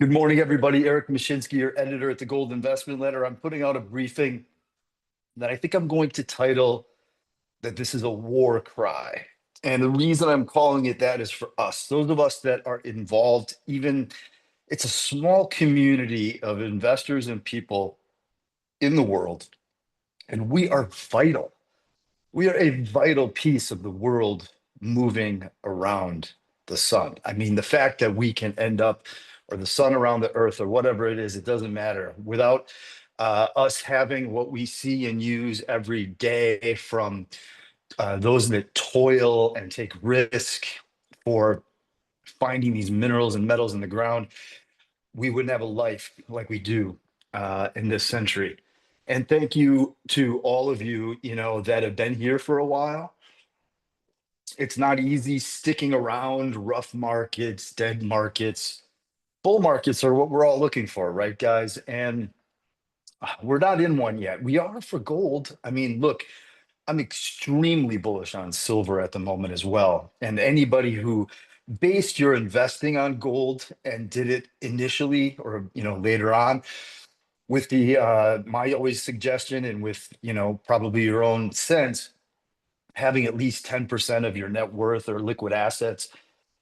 Good morning, everybody. Eric Mashinsky, your editor at the Gold Investment Letter. I'm putting out a briefing that I think I'm going to title that this is a war cry. And the reason I'm calling it that is for us, those of us that are involved, even it's a small community of investors and people in the world, and we are vital. We are a vital piece of the world moving around the sun. I mean, the fact that we can end up, or the sun around the earth, or whatever it is, it doesn't matter. Without us having what we see and use every day from those that toil and take risk for finding these minerals and metals in the ground, we wouldn't have a life like we do in this century. And thank you to all of you, that have been here for a while. It's not easy sticking around rough markets, dead markets. Bull markets are what we're all looking for, right, guys? And we're not in one yet. We are for gold. I mean, look, I'm extremely bullish on silver at the moment as well. And anybody who based your investing on gold and did it initially or later on with the my always suggestion and with probably your own sense, having at least 10% of your net worth or liquid assets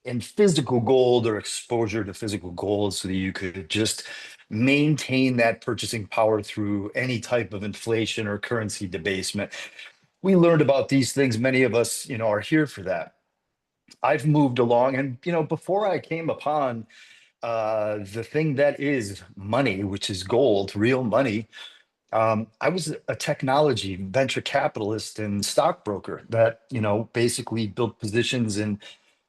in physical gold or exposure to physical gold so that you could just maintain that purchasing power through any type of inflation or currency debasement. We learned about these things. Many of us, are here for that. I've moved along, and before I came upon the thing that is money, which is gold, real money, I was a technology venture capitalist and stockbroker that, basically built positions in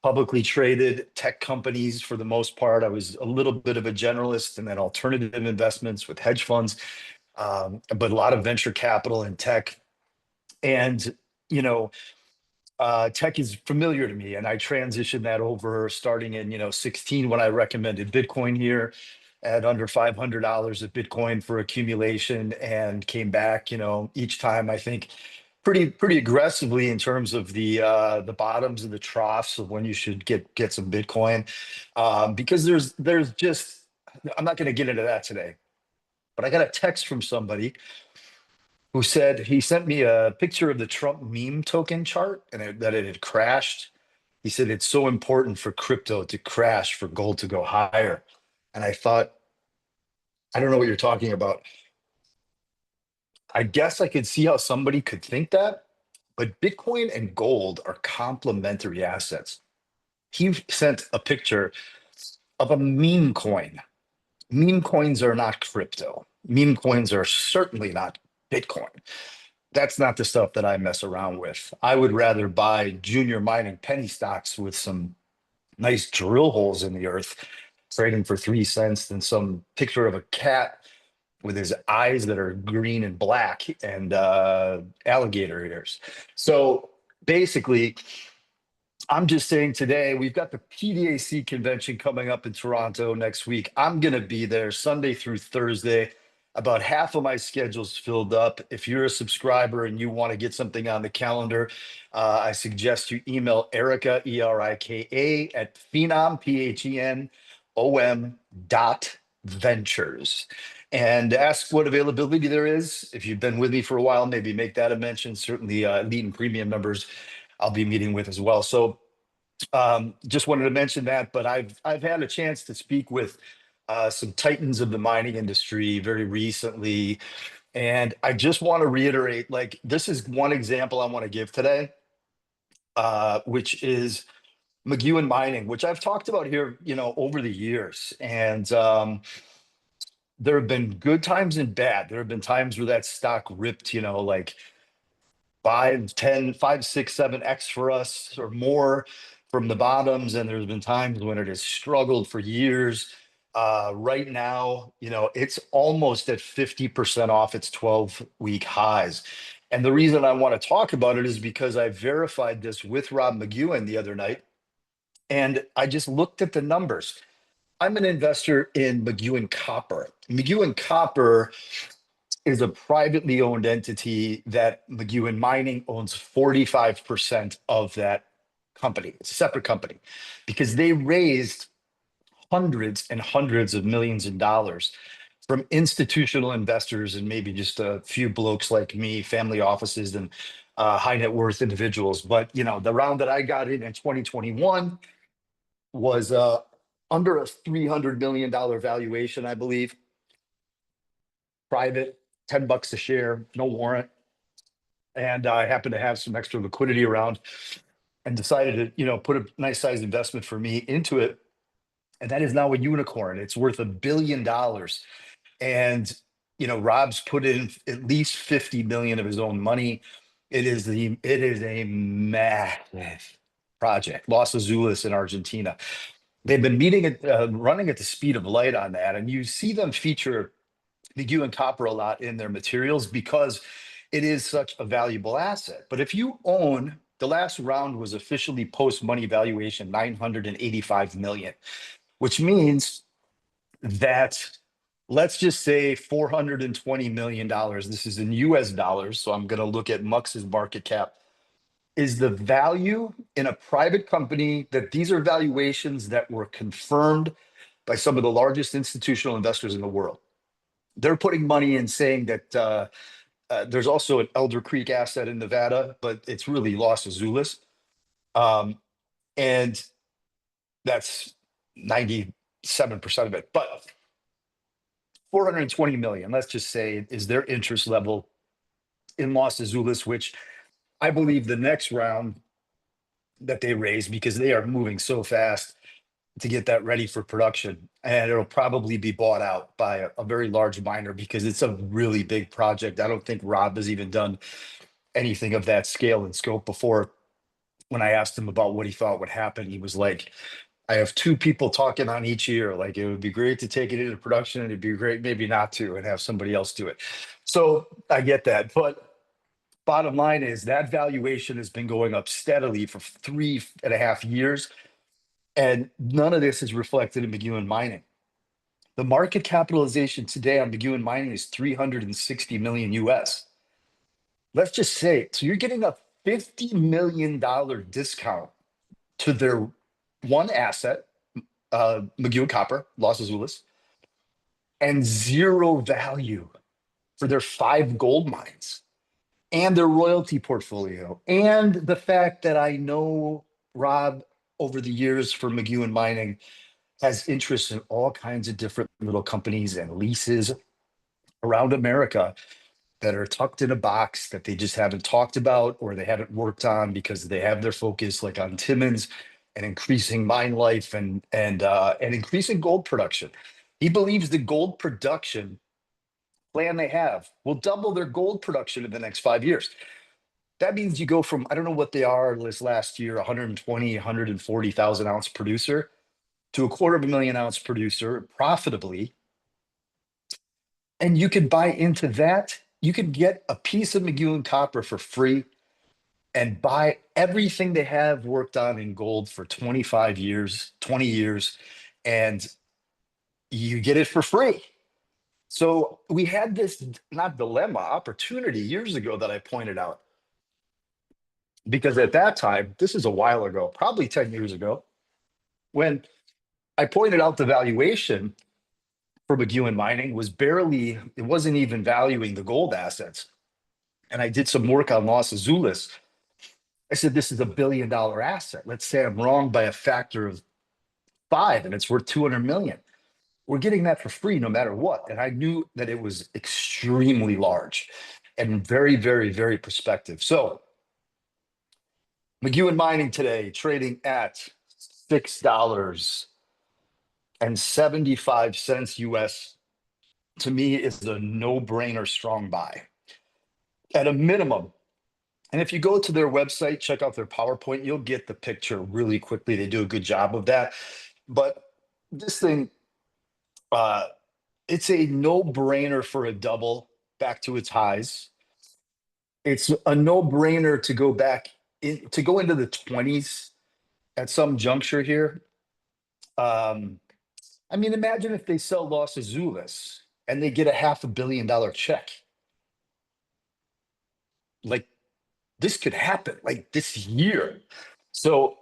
publicly traded tech companies for the most part. I was a little bit of a generalist and then alternative investments with hedge funds, but a lot of venture capital in tech. And, you know, tech is familiar to me, and I transitioned that over starting in 16 when I recommended Bitcoin here at under $500 of Bitcoin for accumulation, and came back each time I think pretty aggressively in terms of the bottoms and the troughs of when you should get some Bitcoin, because there's just I'm not going to get into that today, but I got a text from somebody who said he sent me a picture of the Trump meme token chart and that it had crashed. He said it's so important for crypto to crash for gold to go higher. And I thought, I don't know what you're talking about. I guess I could see how somebody could think that, but Bitcoin and gold are complementary assets. He sent a picture of a meme coin. Meme coins are not crypto. Meme coins are certainly not Bitcoin. That's not the stuff that I mess around with. I would rather buy junior mining penny stocks with some nice drill holes in the earth, trading for 3 cents, than some picture of a cat with his eyes that are green and black and alligator ears. So basically, I'm just saying today we've got the PDAC convention coming up in Toronto next week. I'm going to be there Sunday through Thursday. About half of my schedule's filled up. If you're a subscriber and you want to get something on the calendar, I suggest you email Erica, Erika, at Phenom, PHENOM .ventures, and ask what availability there is. If you've been with me for a while, maybe make that a mention. Certainly, elite and premium members I'll be meeting with as well. So just wanted to mention that, but I've had a chance to speak with some titans of the mining industry very recently. And I just want to reiterate, like, this is one example I want to give today, which is McEwen Mining, which I've talked about here, over the years. And there have been good times and bad. There have been times where that stock ripped, like 5, 10, 5, 6, 7x for us or more from the bottoms. And there's been times when it has struggled for years. Right now, it's almost at 50% off its 12-week highs. And the reason I want to talk about it is because I verified this with Rob McEwen the other night. And I just looked at the numbers. I'm an investor in McEwen Copper. McEwen Copper is a privately owned entity that McEwen Mining owns 45% of that company. It's a separate company because they raised hundreds and hundreds of millions of dollars from institutional investors and maybe just a few blokes like me, family offices and high net worth individuals. But the round that I got in 2021 was under a $300 million valuation, I believe. Private, $10 a share, no warrant. And I happened to have some extra liquidity around and decided to, put a nice sized investment for me into it. And that is now a unicorn. It's worth $1 billion. And, Rob's put in at least 50 million of his own money. It is a massive project, Los Azules in Argentina. They've been running at the speed of light on that. And you see them feature McEwen Copper a lot in their materials because it is such a valuable asset. But if you own, the last round was officially post-money valuation, 985 million, which means that, let's just say $420 million. This is in US dollars. So I'm going to look at Mux's market cap. Is the value in a private company that these are valuations that were confirmed by some of the largest institutional investors in the world. They're putting money in saying that there's also an Elder Creek asset in Nevada, but it's really Los Azules. And that's 97% of it. But 420 million, let's just say, is their interest level in Los Azules, which I believe the next round that they raise, because they are moving so fast to get that ready for production. And it'll probably be bought out by a very large miner because it's a really big project. I don't think Rob has even done anything of that scale and scope before. When I asked him about what he thought would happen, he was like, I have two people talking on each ear. Like, it would be great to take it into production and it'd be great maybe not to and have somebody else do it. So I get that. But bottom line is that valuation has been going up steadily for 3.5 years. And none of this is reflected in McEwen Mining. The market capitalization today on McEwen Mining is 360 million US. Let's just say, so you're getting a $50 million discount to their one asset, McEwen Copper, Los Azules, and zero value for their 5 gold mines and their royalty portfolio. And the fact that I know Rob over the years for McEwen Mining has interest in all kinds of different little companies and leases around America that are tucked in a box that they just haven't talked about or they haven't worked on because they have their focus like on Timmins and increasing mine life and increasing gold production. He believes the gold production plan they have will double their gold production in the next 5 years. That means you go from, I don't know what they are this last year, 120, 140,000 ounce producer to a 250,000 ounce producer profitably. And you could buy into that. You could get a piece of McEwen Copper for free and buy everything they have worked on in gold for 25 years, 20 years, and you get it for free. So we had this, not dilemma, opportunity years ago that I pointed out. Because at that time, this is a while ago, probably 10 years ago, when I pointed out the valuation for McEwen Mining was barely, it wasn't even valuing the gold assets. And I did some work on Los Azules. I said, this is $1 billion asset. Let's say I'm wrong by a factor of 5 and it's worth 200 million. We're getting that for free no matter what. And I knew that it was extremely large and very, very, very prospective. So McEwen Mining today trading at $6.75 US, to me is a no-brainer strong buy at a minimum. And if you go to their website, check out their PowerPoint, you'll get the picture really quickly. They do a good job of that. But this thing, it's a no-brainer for a double back to its highs. It's a no-brainer to go back to go into the 20s at some juncture here. I mean, imagine if they sell Los Azules and they get a $500 million check. Like, this could happen like this year. So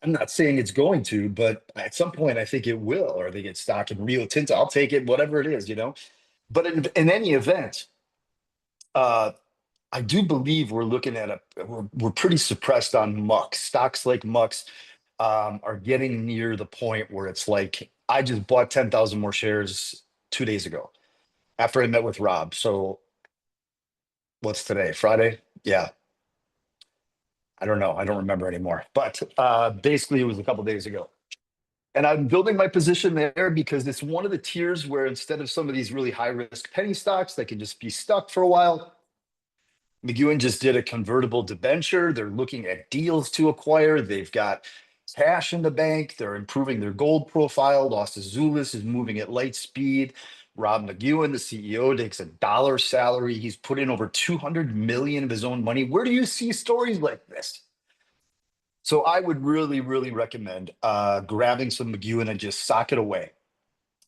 I'm not saying it's going to, but at some point I think it will, or they get stock in Rio Tinto. I'll take it, whatever it is, you know. But in any event, uh, I do believe we're looking at we're pretty suppressed on mucks. Stocks like mucks are getting near the point where it's like I just bought 10,000 more shares 2 days ago after I met with Rob. So what's today? Friday? Yeah, I don't know. I don't remember anymore. But basically, it was a couple days ago. And I'm building my position there because it's one of the tiers where instead of some of these really high risk penny stocks that can just be stuck for a while, McEwen just did a convertible debenture. They're looking at deals to acquire. They've got cash in the bank. They're improving their gold profile. Los Azules is moving at light speed. Rob McEwen, the CEO, takes $1 salary. He's put in over 200 million of his own money. Where do you see stories like this? So I would really, really recommend grabbing some McEwen and just sock it away.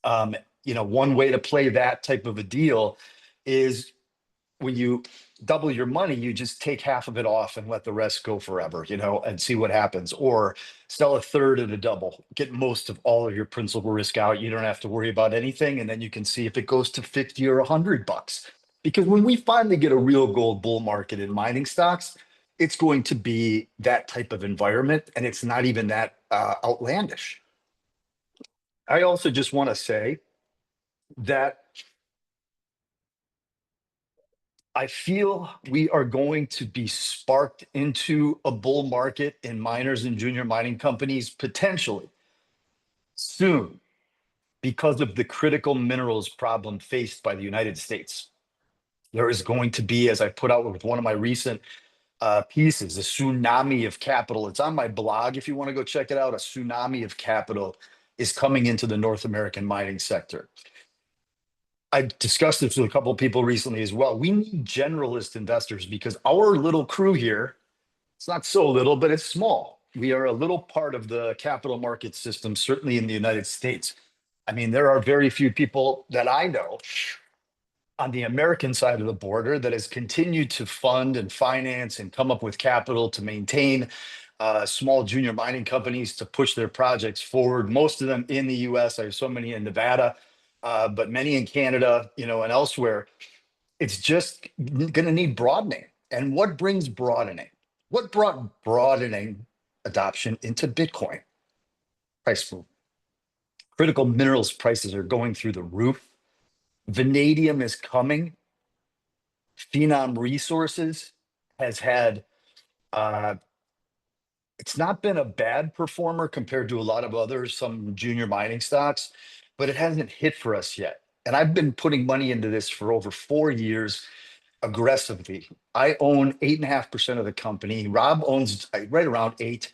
Um, one way to play that type of a deal is when you double your money, you just take half of it off and let the rest go forever, and see what happens. Or sell a third at a double, get most of all of your principal risk out. You don't have to worry about anything. And then you can see if it goes to 50 or $100. Because when we finally get a real gold bull market in mining stocks, it's going to be that type of environment. And it's not even that outlandish. I also just want to say that I feel we are going to be sparked into a bull market in miners and junior mining companies potentially soon because of the critical minerals problem faced by the United States. There is going to be, as I put out with one of my recent pieces, a tsunami of capital. It's on my blog if you want to go check it out. A tsunami of capital is coming into the North American mining sector. I've discussed this with a couple of people recently as well. We need generalist investors because our little crew here, it's not so little, but it's small. We are a little part of the capital market system, certainly in the United States. I mean, there are very few people that I know on the American side of the border that has continued to fund and finance and come up with capital to maintain small junior mining companies to push their projects forward. Most of them in the US. I have so many in Nevada, but many in Canada, and elsewhere. It's just going to need broadening. And what brings broadening? What brought broadening adoption into Bitcoin? Price move. Critical minerals prices are going through the roof. Vanadium is coming. Phenom Resources has had, uh, it's not been a bad performer compared to a lot of others, some junior mining stocks, but it hasn't hit for us yet. And I've been putting money into this for over 4 years aggressively. I own 8.5% of the company. Rob owns right around 8.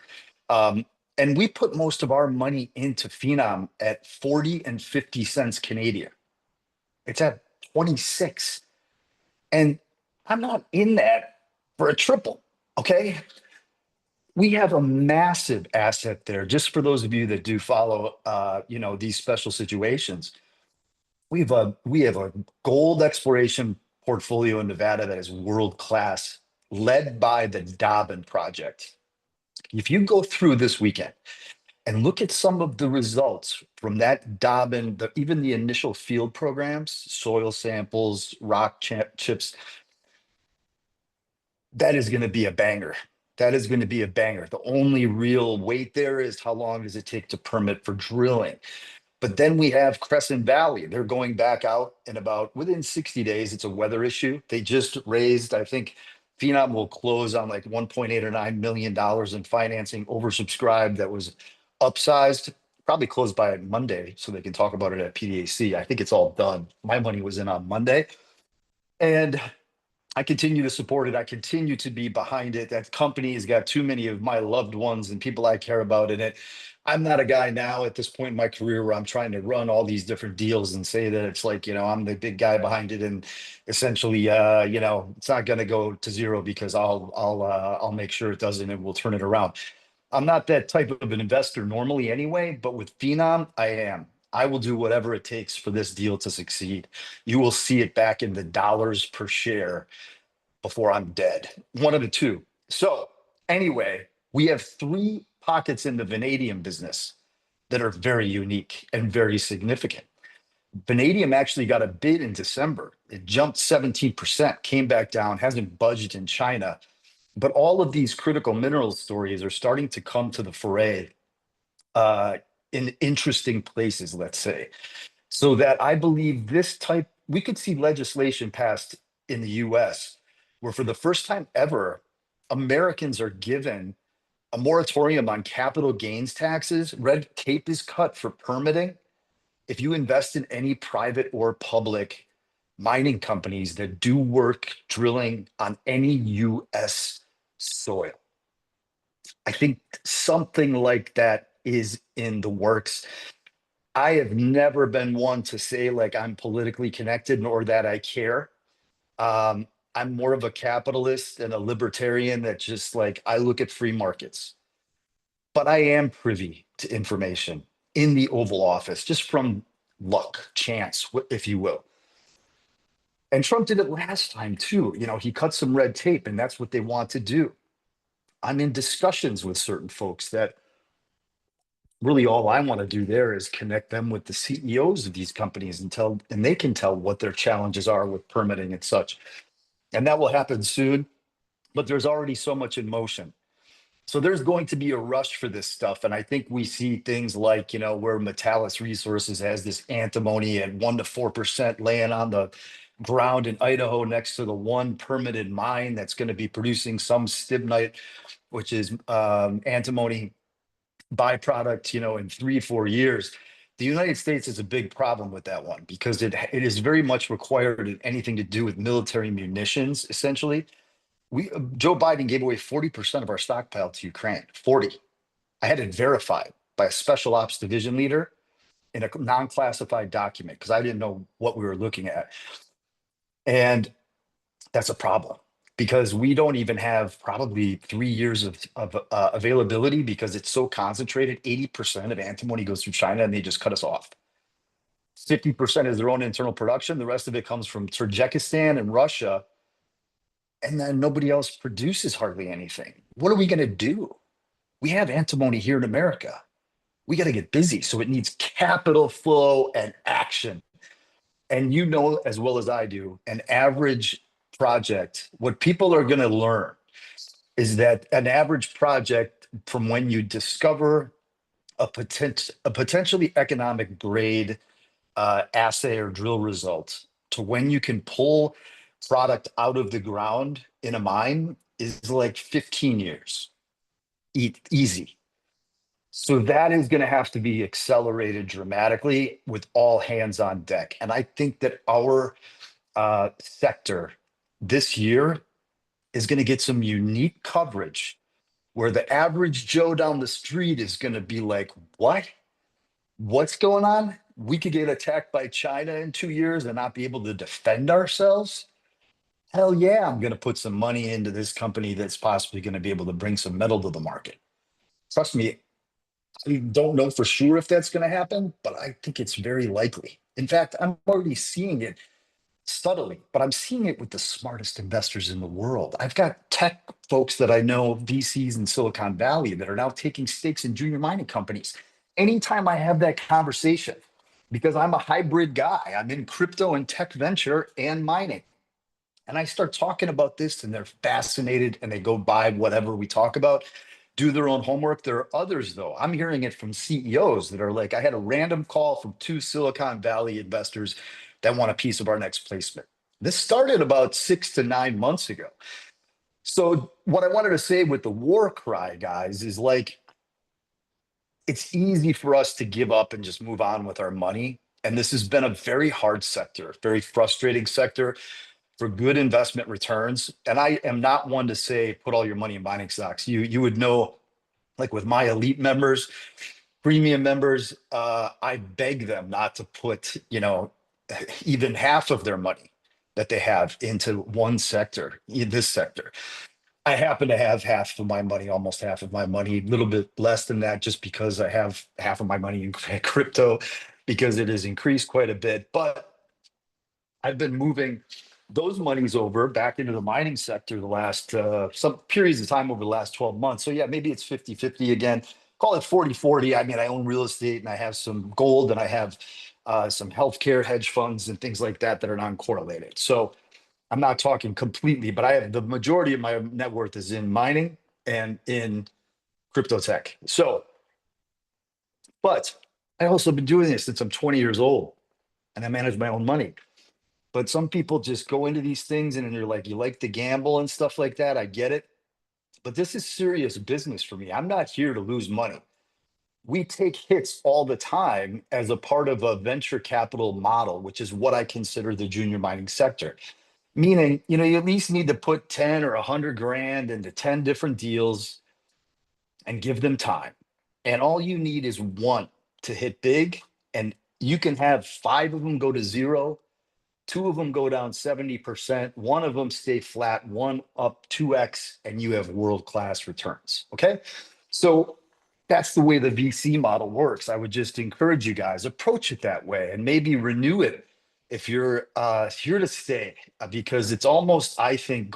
Um, and we put most of our money into Phenom at 40 and 50 cents Canadian. It's at 26. And I'm not in that for a triple. Okay. We have a massive asset there. Just for those of you that do follow, these special situations, we have a gold exploration portfolio in Nevada that is world class, led by the Dobbin project. If you go through this weekend and look at some of the results from that Dobbin, even the initial field programs, soil samples, chips, that is going to be a banger. That is going to be a banger. The only real weight there is how long does it take to permit for drilling. But then we have Crescent Valley. They're going back out in about within 60 days. It's a weather issue. They just raised, I think Phenom will close on like 1.8 or $9 million in financing oversubscribed that was upsized, probably closed by Monday so they can talk about it at PDAC. I think it's all done. My money was in on Monday. And I continue to support it. I continue to be behind it. That company has got too many of my loved ones and people I care about in it. I'm not a guy now at this point in my career where I'm trying to run all these different deals and say that it's like, I'm the big guy behind it. And essentially, it's not going to go to zero because I'll make sure it doesn't and we'll turn it around. I'm not that type of an investor normally anyway, but with Phenom, I am. I will do whatever it takes for this deal to succeed. You will see it back in the dollars per share before I'm dead. One of the two. So anyway, we have 3 pockets in the vanadium business that are very unique and very significant. Vanadium actually got a bid in December. It jumped 17%, came back down, hasn't budged in China. But all of these critical minerals stories are starting to come to the foray uh, in interesting places, let's say. So that I believe we could see legislation passed in the US where for the first time ever, Americans are given a moratorium on capital gains taxes. Red tape is cut for permitting. If you invest in any private or public mining companies that do work drilling on any US soil, I think something like that is in the works. I have never been one to say like I'm politically connected nor that I care. Um, I'm more of a capitalist and a libertarian that just like I look at free markets. But I am privy to information in the Oval Office just from luck, chance, if you will. And Trump did it last time too. You know, he cut some red tape, and that's what they want to do. I'm in discussions with certain folks that really all I want to do there is connect them with the CEOs of these companies and they can tell what their challenges are with permitting and such. And that will happen soon, but there's already so much in motion. So there's going to be a rush for this stuff. And I think we see things like, you know, where Metallus Resources has this antimony at 1 to 4% laying on the ground in Idaho next to the one permitted mine that's going to be producing some stibnite, which is antimony byproduct, you know, in 3 4 years. The United States is a big problem with that one because it is very much required in anything to do with military munitions, essentially. Joe Biden gave away 40% of our stockpile to Ukraine. 40. I had it verified by a special ops division leader in a non-classified document because I didn't know what we were looking at. And that's a problem because we don't even have probably 3 years of availability because it's so concentrated. 80% of antimony goes through China and they just cut us off. 50% is their own internal production. The rest of it comes from Tajikistan and Russia. And then nobody else produces hardly anything. What are we going to do? We have antimony here in America. We got to get busy. So it needs capital flow and action. And you know as well as I do, an average project, what people are going to learn is that an average project from when you discover a potentially economic grade assay or drill result to when you can pull product out of the ground in a mine is like 15 years. Easy. So that is going to have to be accelerated dramatically with all hands on deck. And I think that our sector this year is going to get some unique coverage where the average Joe down the street is going to be like, what? What's going on? We could get attacked by China in 2 years and not be able to defend ourselves. Hell yeah, I'm going to put some money into this company that's possibly going to be able to bring some metal to the market. Trust me, I don't know for sure if that's going to happen, but I think it's very likely. In fact, I'm already seeing it subtly, but I'm seeing it with the smartest investors in the world. I've got tech folks that I know, VCs in Silicon Valley, that are now taking stakes in junior mining companies. Anytime I have that conversation, because I'm a hybrid guy, I'm in crypto and tech venture and mining. And I start talking about this and they're fascinated and they go buy whatever we talk about, do their own homework. There are others, though. I'm hearing it from CEOs that are like, I had a random call from 2 Silicon Valley investors that want a piece of our next placement. This started about 6 to 9 months ago. So, what I wanted to say with the war cry, guys, is like, it's easy for us to give up and just move on with our money. And this has been a very hard sector, very frustrating sector for good investment returns. And I am not one to say, put all your money in mining stocks. You would know, like with my elite members, premium members, I beg them not to put, you know, even half of their money that they have into one sector, in this sector. I happen to have half of my money, almost half of my money, a little bit less than that, just because I have half of my money in crypto because it has increased quite a bit. But I've been moving those monies over back into the mining sector the last some periods of time over the last 12 months. So yeah, maybe it's 50-50 again. Call it 40-40. I mean, I own real estate and I have some gold and I have some healthcare hedge funds and things like that that are non-correlated. So I'm not talking completely, but I have the majority of my net worth is in mining and in crypto tech. So, but I also been doing this since I'm 20 years old and I manage my own money. But some people just go into these things and they're like, you like to gamble and stuff like that. I get it. But this is serious business for me. I'm not here to lose money. We take hits all the time as a part of a venture capital model, which is what I consider the junior mining sector. Meaning, you know, you at least need to put 10 or 100 grand into 10 different deals and give them time. And all you need is one to hit big, and you can have five of them go to zero, two of them go down 70%, one of them stay flat, one up 2x, and you have world-class returns. Okay. So that's the way the VC model works. I would just encourage you guys, approach it that way and maybe renew it if you're here to stay, because it's almost, I think,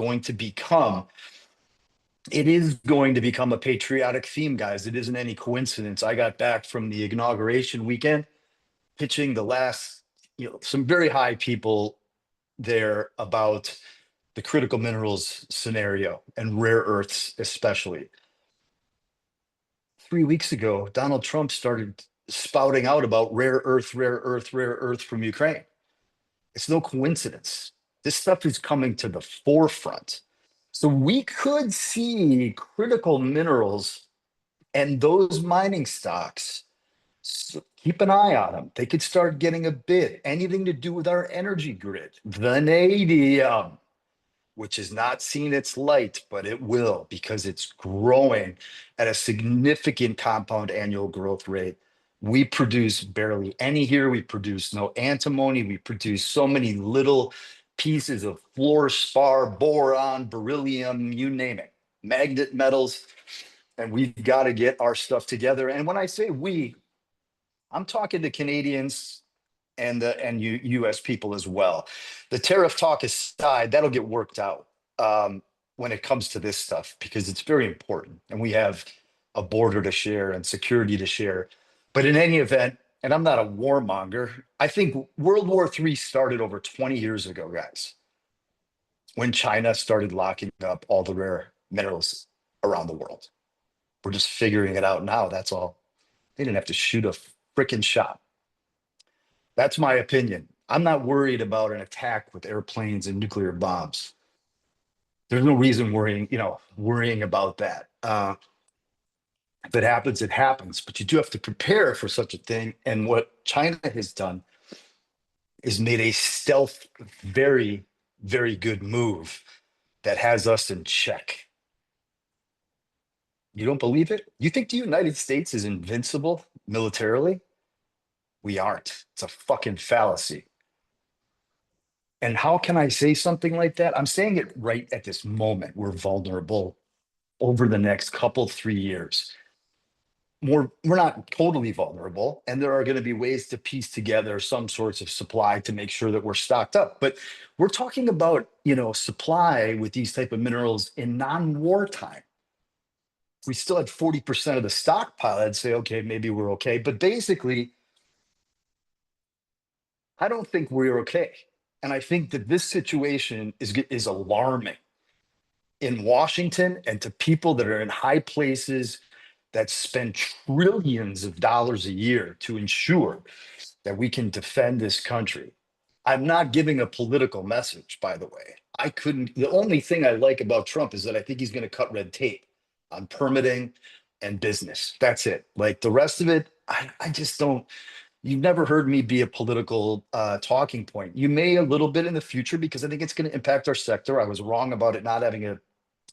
it is going to become a patriotic theme, guys. It isn't any coincidence. I got back from the inauguration weekend pitching the last, some very high people there about the critical minerals scenario and rare earths, especially. 3 weeks ago, Donald Trump started spouting out about rare earth, rare earth, rare earth from Ukraine. It's no coincidence. This stuff is coming to the forefront. So we could see critical minerals and those mining stocks. So keep an eye on them. They could start getting a bid. Anything to do with our energy grid, vanadium, which has not seen its light, but it will because it's growing at a significant compound annual growth rate. We produce barely any here. We produce no antimony. We produce so many little pieces of fluorspar, boron, beryllium, you name it, magnet metals. And we've got to get our stuff together. And when I say we, I'm talking to Canadians and US people as well. The tariff talk aside, that'll get worked out when it comes to this stuff, because it's very important. And we have a border to share and security to share. But in any event, and I'm not a warmonger, I think World War III started over 20 years ago, guys, when China started locking up all the rare minerals around the world. We're just figuring it out now. That's all. They didn't have to shoot a freaking shot. That's my opinion. I'm not worried about an attack with airplanes and nuclear bombs. There's no reason worrying about that. If it happens, it happens. But you do have to prepare for such a thing. And what China has done is made a stealth, very, very good move that has us in check. You don't believe it? You think the United States is invincible militarily? We aren't. It's a fucking fallacy. And how can I say something like that? I'm saying it right at this moment. We're vulnerable over the next couple, 3 years. We're not totally vulnerable, and there are going to be ways to piece together some sorts of supply to make sure that we're stocked up. But we're talking about, supply with these type of minerals in non-war time. If we still had 40% of the stockpile, I'd say, okay, maybe we're okay. But basically, I don't think we're okay. And I think that this situation is alarming in Washington and to people that are in high places that spend trillions of dollars a year to ensure that we can defend this country. I'm not giving a political message, by the way. The only thing I like about Trump is that I think he's going to cut red tape on permitting and business. That's it. Like the rest of it, I just don't. You've never heard me be a political talking point. You may a little bit in the future because I think it's going to impact our sector. I was wrong about it not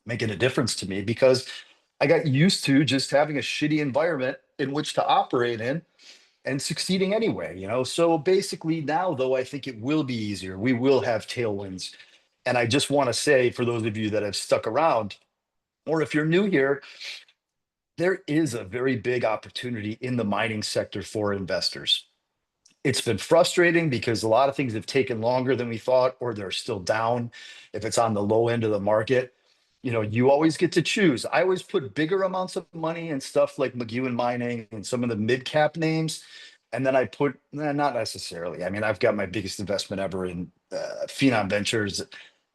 making a difference to me because I got used to just having a shitty environment in which to operate in and succeeding anyway, So basically now, though, I think it will be easier. We will have tailwinds. And I just want to say, for those of you that have stuck around, or if you're new here, there is a very big opportunity in the mining sector for investors. It's been frustrating because a lot of things have taken longer than we thought, or they're still down if it's on the low end of the market. You always get to choose. I always put bigger amounts of money in stuff like McEwen Mining and some of the mid cap names. And then I put, not necessarily. I mean, I've got my biggest investment ever in Phenom Ventures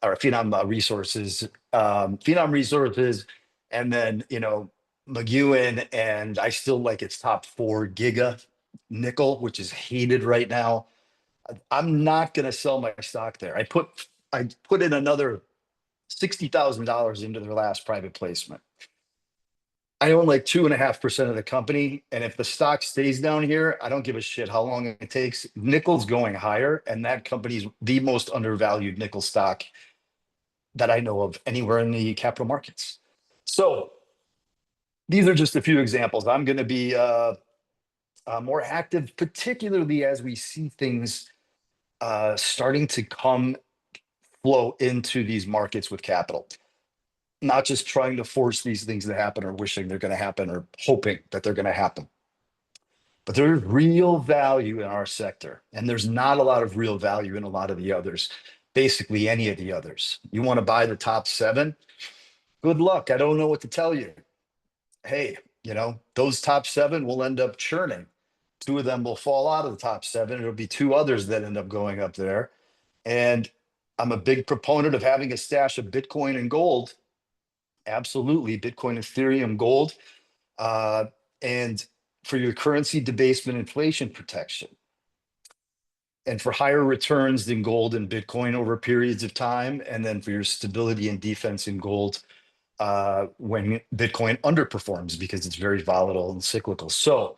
or Phenom Resources, Phenom Resources, and then, McEwen, and I still like its top four giga nickel, which is hated right now. I'm not going to sell my stock there. I put in another $60,000 into their last private placement. I own like 2.5% of the company. And if the stock stays down here, I don't give a shit how long it takes. Nickel's going higher, and that company's the most undervalued nickel stock that I know of anywhere in the capital markets. So these are just a few examples. I'm going to be more active, particularly as we see things starting to flow into these markets with capital. Not just trying to force these things to happen or wishing they're going to happen or hoping that they're going to happen. But there's real value in our sector, and there's not a lot of real value in a lot of the others, basically any of the others. You want to buy the top seven? Good luck. I don't know what to tell you. Hey, those top seven will end up churning. Two of them will fall out of the top seven. It'll be two others that end up going up there. And I'm a big proponent of having a stash of Bitcoin and gold. Absolutely. Bitcoin, Ethereum, gold. And for your currency debasement inflation protection. And for higher returns than gold and Bitcoin over periods of time. And then for your stability and defense in gold when Bitcoin underperforms because it's very volatile and cyclical. So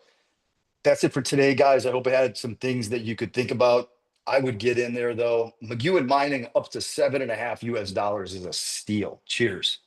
that's it for today, guys. I hope I had some things that you could think about. I would get in there, though. McEwen Mining up to $7.5 US is a steal. Cheers.